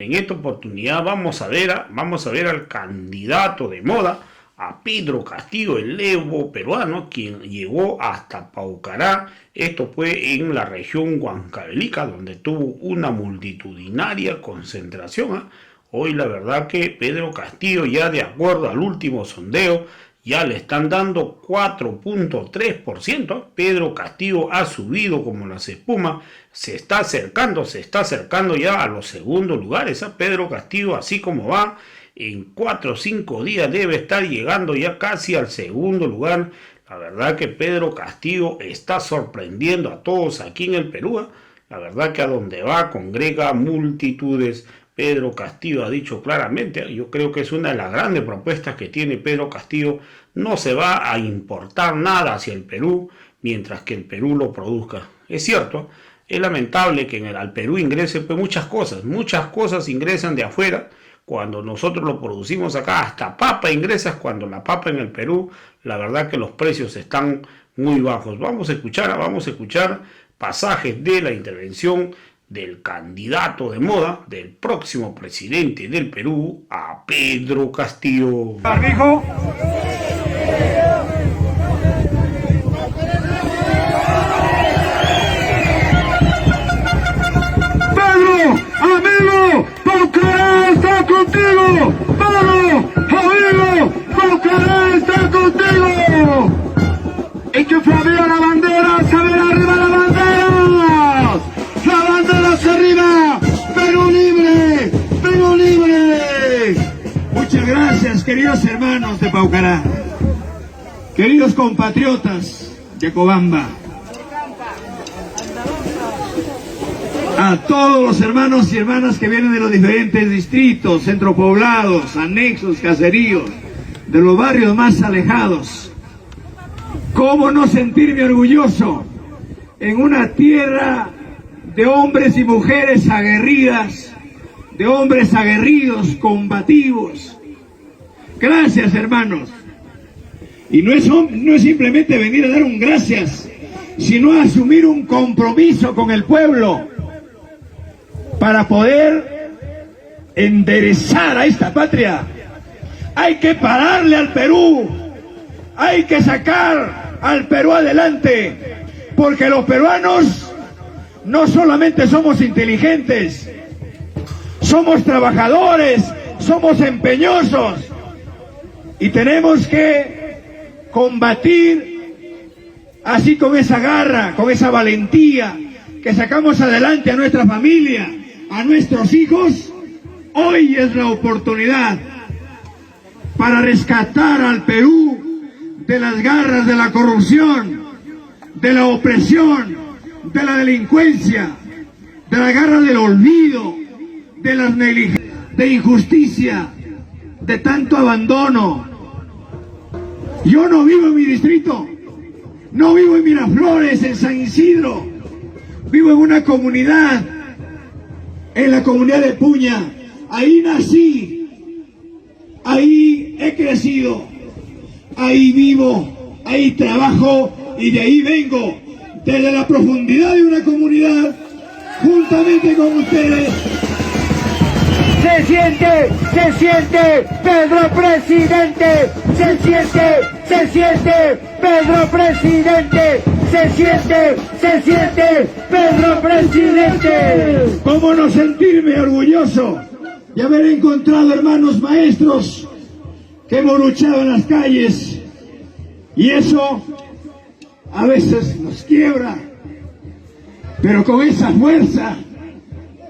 En esta oportunidad vamos a ver al candidato de moda, a Pedro Castillo, el levo peruano, quien llegó hasta Paucará. Esto fue en la región Huancavelica, donde tuvo una multitudinaria concentración. Hoy la verdad que Pedro Castillo, ya de acuerdo al último sondeo, ya le están dando 4.3%. Pedro Castillo ha subido como las espumas, se está acercando ya a los segundos lugares. Pedro Castillo, así como va, en 4 o 5 días debe estar llegando ya casi al segundo lugar. La verdad que Pedro Castillo está sorprendiendo a todos aquí en el Perú. La verdad que a donde va congrega multitudes. Pedro Castillo ha dicho claramente, yo creo que es una de las grandes propuestas que tiene Pedro Castillo: no se va a importar nada hacia el Perú mientras que el Perú lo produzca. Es cierto, es lamentable que al Perú ingresen muchas cosas ingresan de afuera, cuando nosotros lo producimos acá. Hasta papa ingresas, cuando la papa en el Perú, la verdad que los precios están muy bajos. Vamos a escuchar pasajes de la intervención del candidato de moda, del próximo presidente del Perú, a Pedro Castillo. Barbijo. Pedro, amigo, Paucará está contigo. Pedro, amigo, Paucará está contigo. Y que flamea la bandera, se ve arriba la bandera. La bandera hacia arriba, Perú libre, Perú libre. Muchas gracias, queridos hermanos de Paucará, queridos compatriotas de Cobamba, a todos los hermanos y hermanas que vienen de los diferentes distritos, centropoblados, anexos, caseríos, de los barrios más alejados. ¿Cómo no sentirme orgulloso en una tierra de hombres y mujeres aguerridas, de hombres aguerridos, combativos? Gracias, hermanos. Y no es simplemente venir a dar un gracias, sino a asumir un compromiso con el pueblo para poder enderezar a esta patria. Hay que pararle al Perú, hay que sacar al Perú adelante, porque los peruanos no solamente somos inteligentes, somos trabajadores, somos empeñosos, y tenemos que combatir así, con esa garra, con esa valentía, que sacamos adelante a nuestra familia, a nuestros hijos. Hoy es la oportunidad para rescatar al Perú de las garras de la corrupción, de la opresión, de la delincuencia, de la garra del olvido, de las negligencias, de injusticia, de tanto abandono. Yo no vivo en mi distrito, no vivo en Miraflores, en San Isidro, vivo en una comunidad, en la comunidad de Puña. Ahí nací, ahí he crecido, ahí vivo, ahí trabajo y de ahí vengo, desde la profundidad de una comunidad, juntamente con ustedes. Se siente, Pedro presidente, se siente, Pedro presidente, se siente, Pedro presidente. ¿Cómo no sentirme orgulloso de haber encontrado hermanos maestros que hemos luchado en las calles? Y eso a veces nos quiebra, pero con esa fuerza,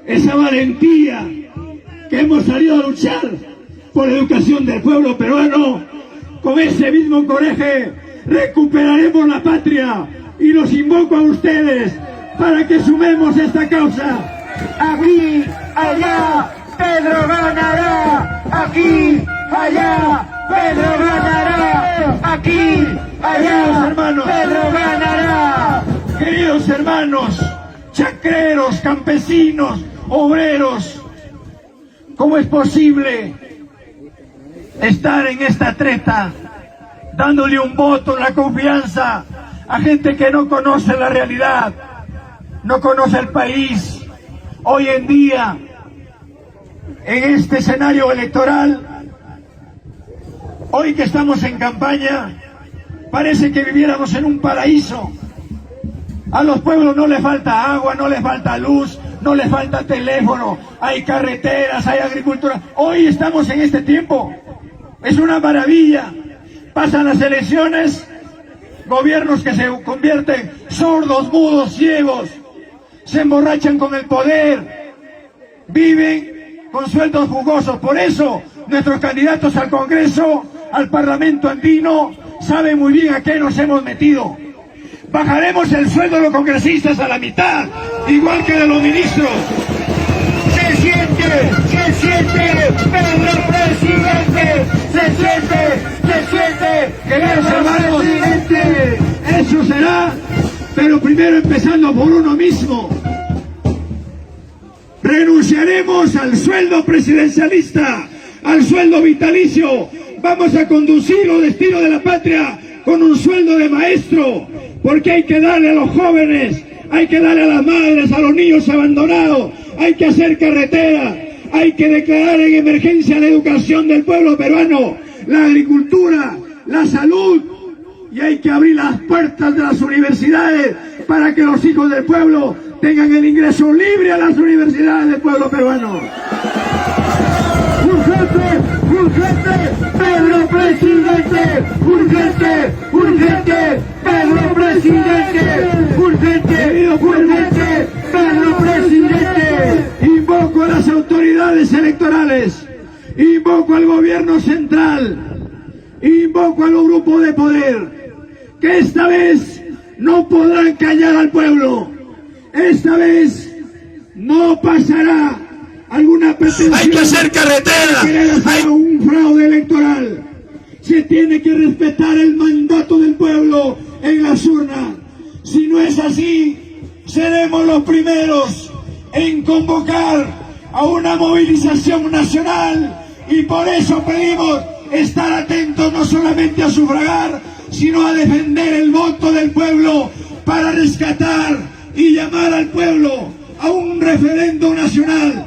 esa valentía que hemos salido a luchar por la educación del pueblo peruano, con ese mismo coraje recuperaremos la patria, y los invoco a ustedes para que sumemos esta causa. Aquí, allá, Pedro ganará. Aquí, allá, Pedro ganará. Aquí, allá, hermanos, Pedro ganará. Queridos hermanos, chacreros, campesinos, obreros, ¿cómo es posible estar en esta treta, dándole un voto, la confianza a gente que no conoce la realidad, no conoce el país? Hoy en día en este escenario electoral, hoy que estamos en campaña, parece que viviéramos en un paraíso. A los pueblos no les falta agua, no les falta luz, no les falta teléfono, hay carreteras, hay agricultura. Hoy estamos en este tiempo, es una maravilla. Pasan las elecciones, gobiernos que se convierten sordos, mudos, ciegos, se emborrachan con el poder, viven con sueldos jugosos. Por eso nuestros candidatos al Congreso, al Parlamento andino, saben muy bien a qué nos hemos metido. Bajaremos el sueldo de los congresistas a la mitad, igual que de los ministros. Se siente, Pedro presidente, se siente, queridos hermanos, eso será, pero primero empezando por uno mismo. Renunciaremos al sueldo presidencialista, al sueldo vitalicio, vamos a conducir los destinos de la patria con un sueldo de maestro, porque hay que darle a los jóvenes, hay que darle a las madres, a los niños abandonados, hay que hacer carretera, hay que declarar en emergencia la educación del pueblo peruano, la agricultura, la salud, y hay que abrir las puertas de las universidades para que los hijos del pueblo tengan el ingreso libre a las universidades del pueblo peruano. Urgente, Pedro presidente, urgente, Pedro presidente, urgente, Pedro presidente. Invoco a las autoridades electorales, invoco al gobierno central, invoco a los grupos de poder, que esta vez no podrán callar al pueblo, esta vez no pasará alguna pretensión. Hay que hacer carretera. Hay un fraude electoral. Se tiene que respetar el mandato del pueblo en las urnas. Si no es así, seremos los primeros en convocar a una movilización nacional, y por eso pedimos estar atentos no solamente a sufragar, sino a defender el voto del pueblo para rescatar y llamar al pueblo a un referéndum nacional,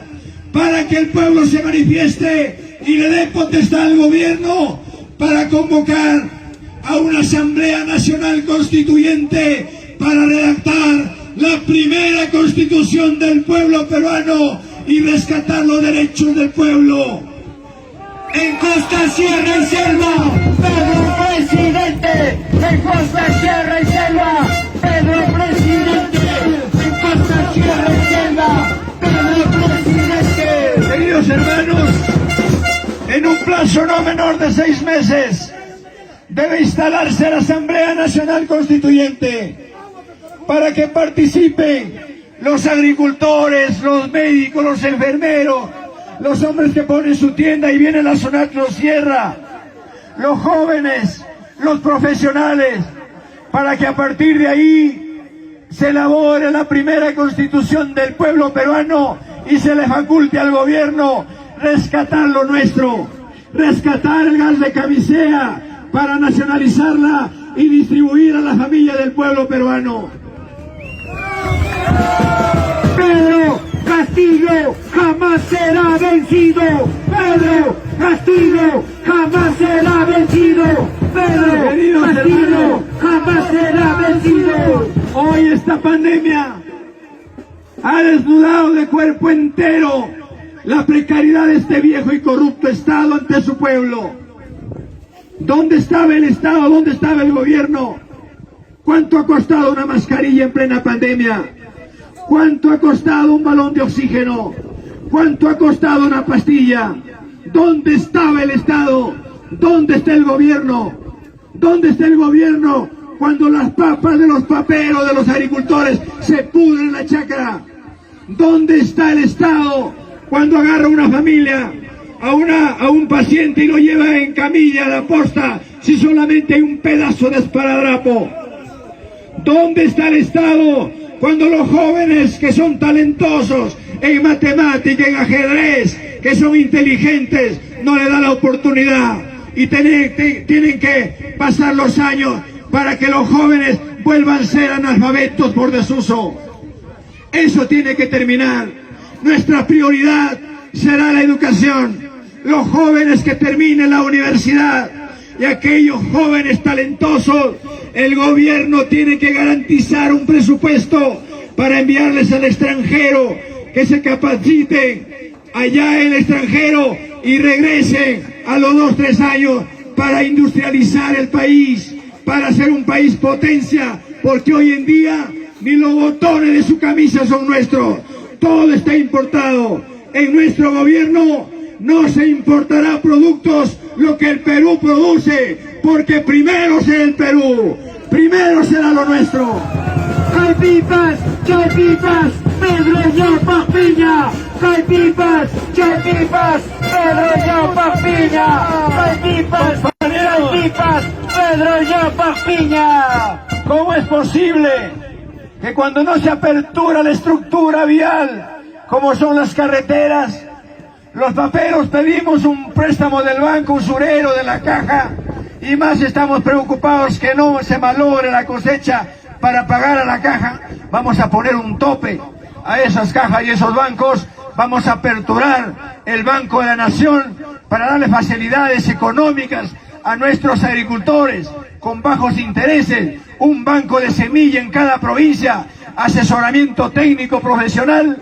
para que el pueblo se manifieste y le dé potestad al gobierno para convocar a una Asamblea Nacional Constituyente para redactar la primera constitución del pueblo peruano y rescatar los derechos del pueblo. En costa, sierra y selva, Pedro presidente. En costa, sierra y selva, Pedro presidente. En costa, sierra y selva, Pedro presidente. Queridos hermanos, en un plazo no menor de 6 meses debe instalarse la Asamblea Nacional Constituyente para que participen los agricultores, los médicos, los enfermeros, los hombres que ponen su tienda y vienen a la zona de sierra, los jóvenes, los profesionales, para que a partir de ahí se elabore la primera constitución del pueblo peruano y se le faculte al gobierno rescatar lo nuestro, rescatar el gas de camisea para nacionalizarla y distribuir a la familia del pueblo peruano. Pedro Castillo jamás será vencido. Pedro Castillo jamás será vencido. Pedro Castillo jamás será vencido. Hoy esta pandemia ha desnudado de cuerpo entero la precariedad de este viejo y corrupto Estado ante su pueblo. ¿Dónde estaba el Estado? ¿Dónde estaba el gobierno? ¿Cuánto ha costado una mascarilla en plena pandemia? ¿Cuánto ha costado un balón de oxígeno? ¿Cuánto ha costado una pastilla? ¿Dónde estaba el Estado? ¿Dónde está el gobierno? ¿Dónde está el gobierno cuando las papas de los paperos de los agricultores se pudren en la chacra? ¿Dónde está el Estado cuando agarra una familia, a un paciente y lo lleva en camilla a la posta si solamente hay un pedazo de esparadrapo? ¿Dónde está el Estado cuando los jóvenes que son talentosos en matemática, en ajedrez, que son inteligentes, no le dan la oportunidad y tienen que pasar los años para que los jóvenes vuelvan a ser analfabetos por desuso? Eso tiene que terminar. Nuestra prioridad será la educación. Los jóvenes que terminen la universidad y aquellos jóvenes talentosos, el gobierno tiene que garantizar un presupuesto para enviarles al extranjero, que se capaciten allá en el extranjero y regresen a los 2 o 3 años para industrializar el país, para ser un país potencia, porque hoy en día ni los botones de su camisa son nuestros, todo está importado. En nuestro gobierno no se importará productos lo que el Perú produce, porque primero será el Perú, primero será lo nuestro. Caipipas, Caipipas, Pedro Yapa Piña. Caipipas, Caipipas, Pedro Yapa Piña. Caipipas, Caipipas, Pedro Yapa Piña. ¿Cómo es posible que cuando no se apertura la estructura vial, como son las carreteras, los paperos pedimos un préstamo del banco usurero, de la caja, y más estamos preocupados que no se malogre la cosecha para pagar a la caja? Vamos a poner un tope a esas cajas y esos bancos. Vamos a aperturar el Banco de la Nación para darle facilidades económicas a nuestros agricultores con bajos intereses, un banco de semilla en cada provincia, asesoramiento técnico profesional,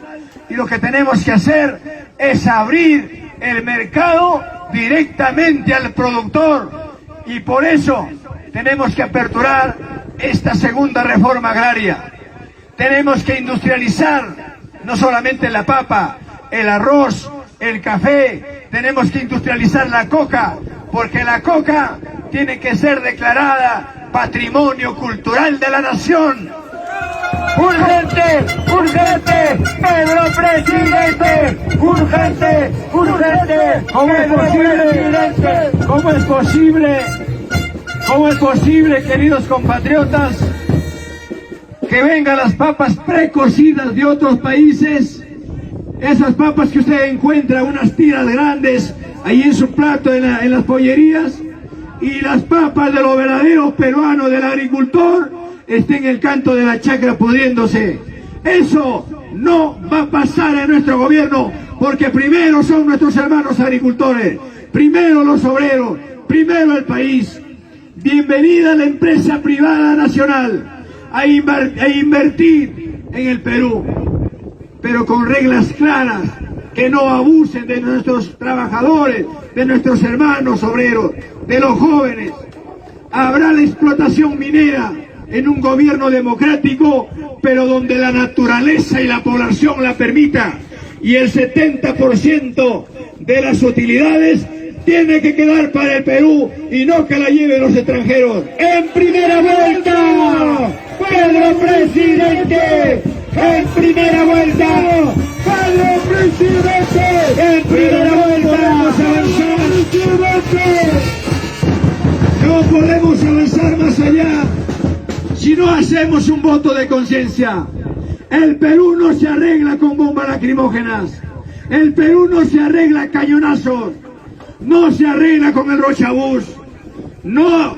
y lo que tenemos que hacer es abrir el mercado directamente al productor, y por eso tenemos que aperturar esta segunda reforma agraria. Tenemos que industrializar no solamente la papa, el arroz, el café, tenemos que industrializar la coca, porque la coca tiene que ser declarada patrimonio cultural de la nación. Urgente, urgente, Pedro Presidente, urgente, urgente, ¿Cómo es posible? ¿Cómo es posible? ¿Cómo es posible, queridos compatriotas, que vengan las papas precocidas de otros países? Esas papas que usted encuentra, unas tiras grandes ahí en su plato en las pollerías, y las papas de los verdaderos peruanos, del agricultor, estén en el canto de la chacra pudriéndose. Eso no va a pasar en nuestro gobierno, porque primero son nuestros hermanos agricultores, primero los obreros, primero el país. Bienvenida a la empresa privada nacional a invertir en el Perú, pero con reglas claras, que no abusen de nuestros trabajadores, de nuestros hermanos obreros, de los jóvenes. Habrá la explotación minera en un gobierno democrático, pero donde la naturaleza y la población la permita, y el 70% de las utilidades tiene que quedar para el Perú y no que la lleven los extranjeros. En primera vuelta, Pedro Presidente. En primera vuelta, Pedro Presidente. En primera vuelta, vamos a avanzar. No podemos avanzar más allá si no hacemos un voto de conciencia. El Perú no se arregla con bombas lacrimógenas. El Perú no se arregla a cañonazos. No se arregla con el Rochabús. No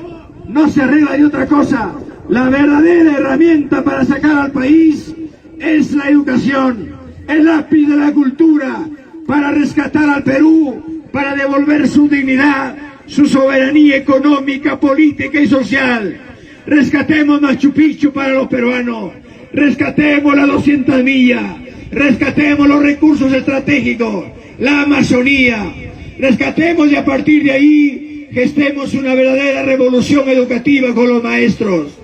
se arregla de otra cosa. La verdadera herramienta para sacar al país es la educación, el lápiz de la cultura, para rescatar al Perú, para devolver su dignidad, su soberanía económica, política y social. Rescatemos Machu Picchu para los peruanos, rescatemos las 200 millas, rescatemos los recursos estratégicos, la Amazonía, rescatemos, y a partir de ahí gestemos una verdadera revolución educativa con los maestros.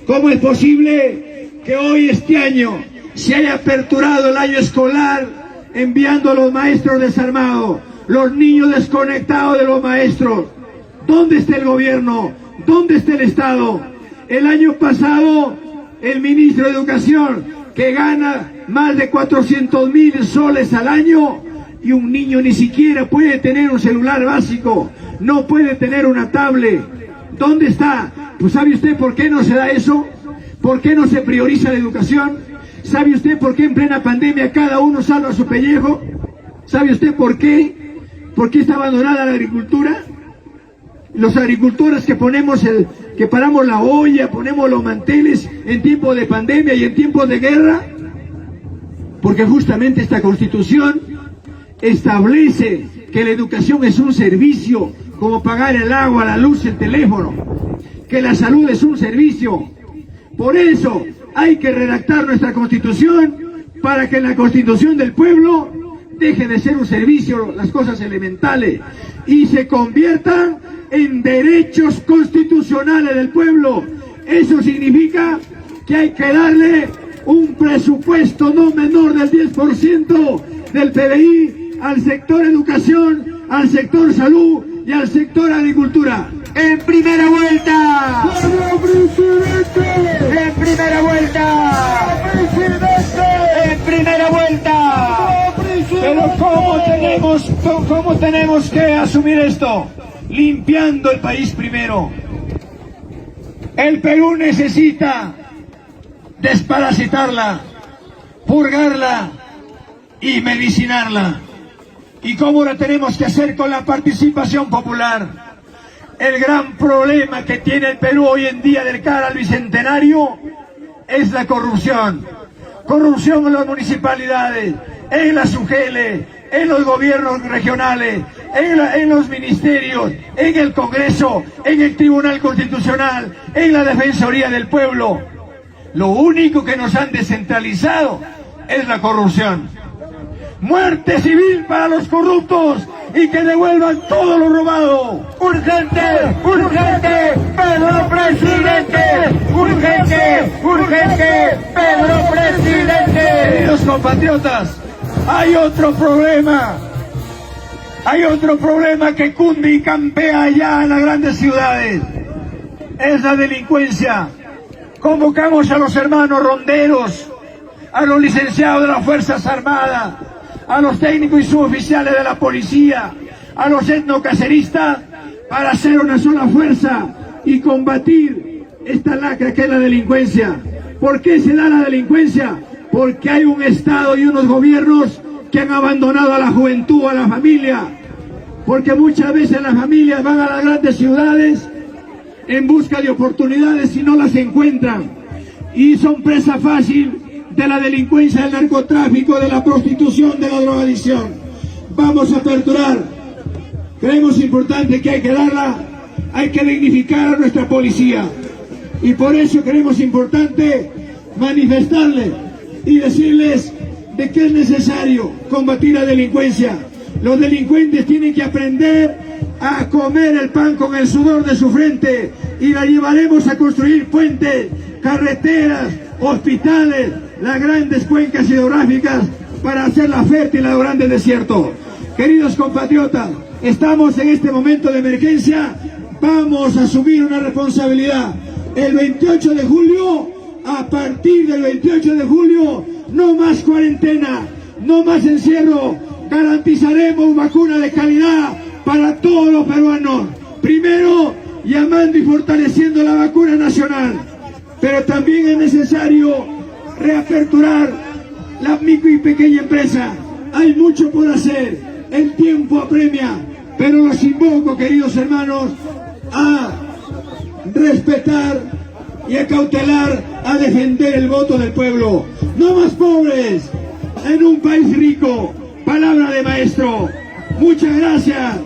¿Cómo es posible que hoy, este año, se haya aperturado el año escolar enviando a los maestros desarmados, los niños desconectados de los maestros? ¿Dónde está el gobierno? ¿Dónde está el Estado? El año pasado, el ministro de Educación, que gana más de 400.000 soles al año, y un niño ni siquiera puede tener un celular básico, no puede tener una tablet. ¿Dónde está? Pues ¿sabe usted por qué no se da eso? ¿Por qué no se prioriza la educación? ¿Sabe usted por qué en plena pandemia cada uno salva su pellejo? ¿Sabe usted por qué? ¿Por qué está abandonada la agricultura? Los agricultores que paramos la olla, ponemos los manteles en tiempos de pandemia y en tiempos de guerra, porque justamente esta Constitución establece que la educación es un servicio, como pagar el agua, la luz, el teléfono, que la salud es un servicio. Por eso hay que redactar nuestra Constitución para que en la Constitución del pueblo deje de ser un servicio, las cosas elementales, y se conviertan en derechos constitucionales del pueblo. Eso significa que hay que darle un presupuesto no menor del 10% del PBI al sector educación, al sector salud y al sector agricultura. En primera vuelta. En primera vuelta. En primera vuelta. Pero ¿cómo tenemos que asumir esto? Limpiando el país primero. El Perú necesita desparasitarla, purgarla y medicinarla. ¿Y cómo la tenemos que hacer? Con la participación popular. El gran problema que tiene el Perú hoy en día del cara al bicentenario es la corrupción. Corrupción en las municipalidades, en las UGELE, en los gobiernos regionales, en los ministerios, en el Congreso, en el Tribunal Constitucional, en la Defensoría del Pueblo. Lo único que nos han descentralizado es la corrupción. Muerte civil para los corruptos y que devuelvan todo lo robado. Urgente, urgente, Pedro Presidente. Urgente, urgente, Pedro Presidente. Queridos compatriotas, hay otro problema que cunde y campea allá en las grandes ciudades. Es la delincuencia. Convocamos a los hermanos ronderos, a los licenciados de las Fuerzas Armadas, a los técnicos y suboficiales de la policía, a los etnocaceristas, para hacer una sola fuerza y combatir esta lacra que es la delincuencia. ¿Por qué se da la delincuencia? Porque hay un Estado y unos gobiernos que han abandonado a la juventud, a la familia. Porque muchas veces las familias van a las grandes ciudades en busca de oportunidades y no las encuentran. Y son presa fácil de la delincuencia, del narcotráfico, de la prostitución, de la drogadicción. Vamos a aperturar. Creemos importante que hay que dignificar a nuestra policía. Y por eso creemos importante manifestarles y decirles de que es necesario combatir la delincuencia. Los delincuentes tienen que aprender a comer el pan con el sudor de su frente y la llevaremos a construir puentes, carreteras, hospitales, las grandes cuencas hidrográficas para hacerla fértil a los grandes desiertos. Queridos compatriotas, estamos en este momento de emergencia, vamos a asumir una responsabilidad. El 28 de julio, a partir del 28 de julio, no más cuarentena, no más encierro, garantizaremos vacuna de calidad para todos los peruanos. Primero, llamando y fortaleciendo la vacuna nacional, pero también es necesario reaperturar la micro y pequeña empresa. Hay mucho por hacer, el tiempo apremia, pero los invoco, queridos hermanos, a respetar y a cautelar, a defender el voto del pueblo. No más pobres en un país rico. Palabra de maestro. Muchas gracias,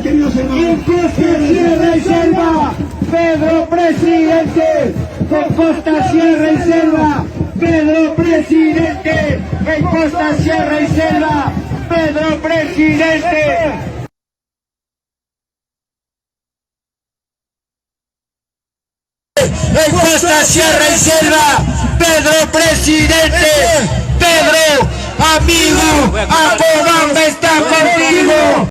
queridos hermanos. Costa, Sierra y Selva, Pedro Presidente. Con Costa, Sierra y Selva, Pedro Presidente. En Costa, Sierra y Selva, Pedro Presidente. En Costa, Sierra y Selva, Pedro Presidente, Pedro, amigo, Apobamba está contigo.